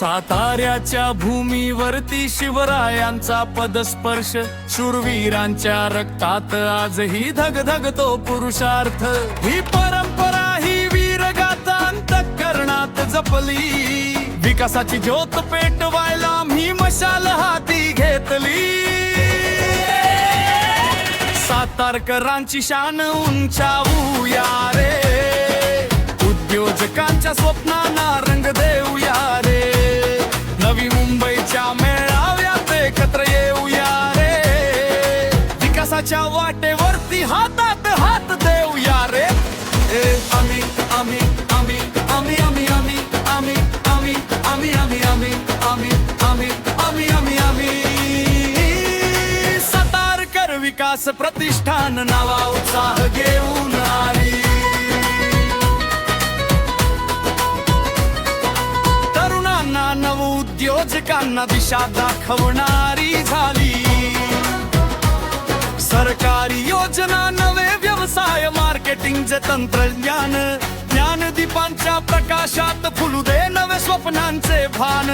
साताऱ्याच्या भूमीवरती शिवरायांचा पदस्पर्श, शूरवीरांच्या रक्तात आजही धगधगतो पुरुषार्थ। ही परंपरा ही वीरगाथा अंतःकरणात जपली, विकासाची ज्योत पेटवायला आम्ही मशाल हाती घेतली। सातारकरांची शान उंचावूया रे, उद्योजकांच्या स्वप्नांना रंग देऊया रे, नवी मुंबईच्या मेळाव्यात एकत्र येऊया रे, विकासाच्या वाटेवरती हातात हात देऊया रे। आम्ही आम्ही आम्ही आम्ही आम्ही आम्ही आम्ही आम्ही आम्ही आम्ही आम्ही आम्ही आम्ही आम्ही आम्ही आम्ही सातारकर विकास प्रतिष्ठान नवा उत्साह घेऊन आली। तरुणांना नव उद्योजकांना दिशा दाखवणारी झाली। सरकारी योजना, नवे व्यवसाय, मार्केटिंगचे तंत्रज्ञान, ज्ञानदीपांच्या प्रकाशात फुलू दे नवे स्वप्नांचे भान।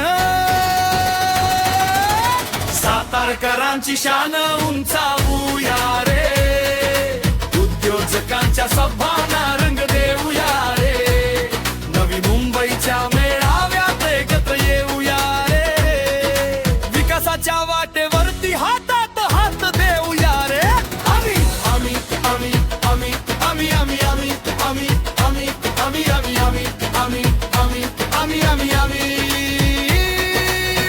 सातारकरांची शान उंचावूया रे, उद्योजकांच्या सभांना रंग देऊया रे, नवी मुंबईच्या मेळाव्यात एकत्र येऊया रे, विकासाच्या वाटेवरती हातात हात देऊया रे। आम्ही आम्ही आम्ही आम्ही आम्ही आम्ही आम्ही आम्ही आम्ही आम्ही आम्ही आम्ही आम्ही आम्ही आम्ही आम्ही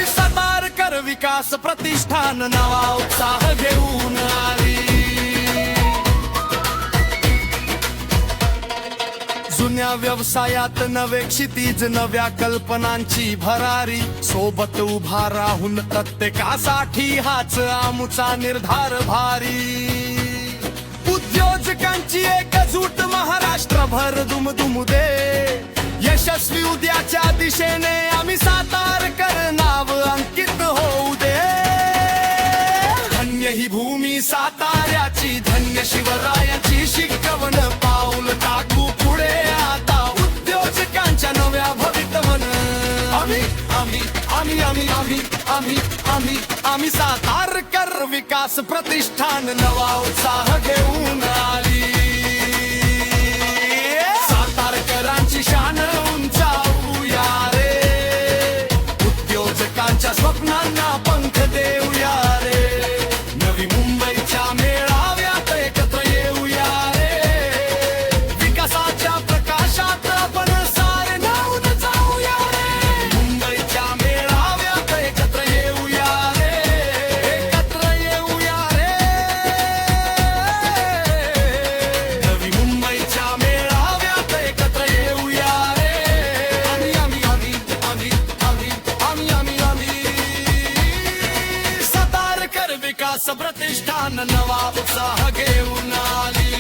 सातारकर विकास प्रतिष्ठान नवा उत्साह घेऊन आली। जुन्या व्यवसायात नवे क्षितिज, नव्या कल्पनांची भरारी, सोबत उभा राहून प्रत्येकासाठी हाच आमचा निर्धार भारी। उद्योजकांची एकजूट महाराष्ट्रभर दुमदुमू दे, यशस्वी उद्याच्या दिशेने आम्ही सातारकर नाव अंकित होऊ दे। धन्य ही भूमी साताऱ्याची, धन्य शिवरायाची शिकवण, पाऊल टाकू पुढे आता उद्योजकांच्या नव्या भवितवन। आम्ही आम्ही आम्ही आम्ही आम्ही आम्ही आम्ही आम्ही सातारकर विकास प्रतिष्ठान नवा उत्साह घेऊन आली। सातारकरांची शान उंचावूया रे, उद्योजकांच्या स्वप्नांना पंख देऊया रे, नवी मुंबईच्या मेळाव्यात एकत्र येऊया रे, विकासाच्या प्रकाशात आपण सारे न्हाऊन जाऊया रे, मुंबईच्या मेळाव्यात एकत्र येऊया रे, एकत्र येऊया रे, नवी मुंबईच्या मेळाव्यात एकत्र येऊया रे। आम्ही आम्ही आम्ही आम्ही आम्ही आम्ही आम्ही आम्ही सातारकर विकास प्रतिष्ठान नवा उत्साह घेऊन आली।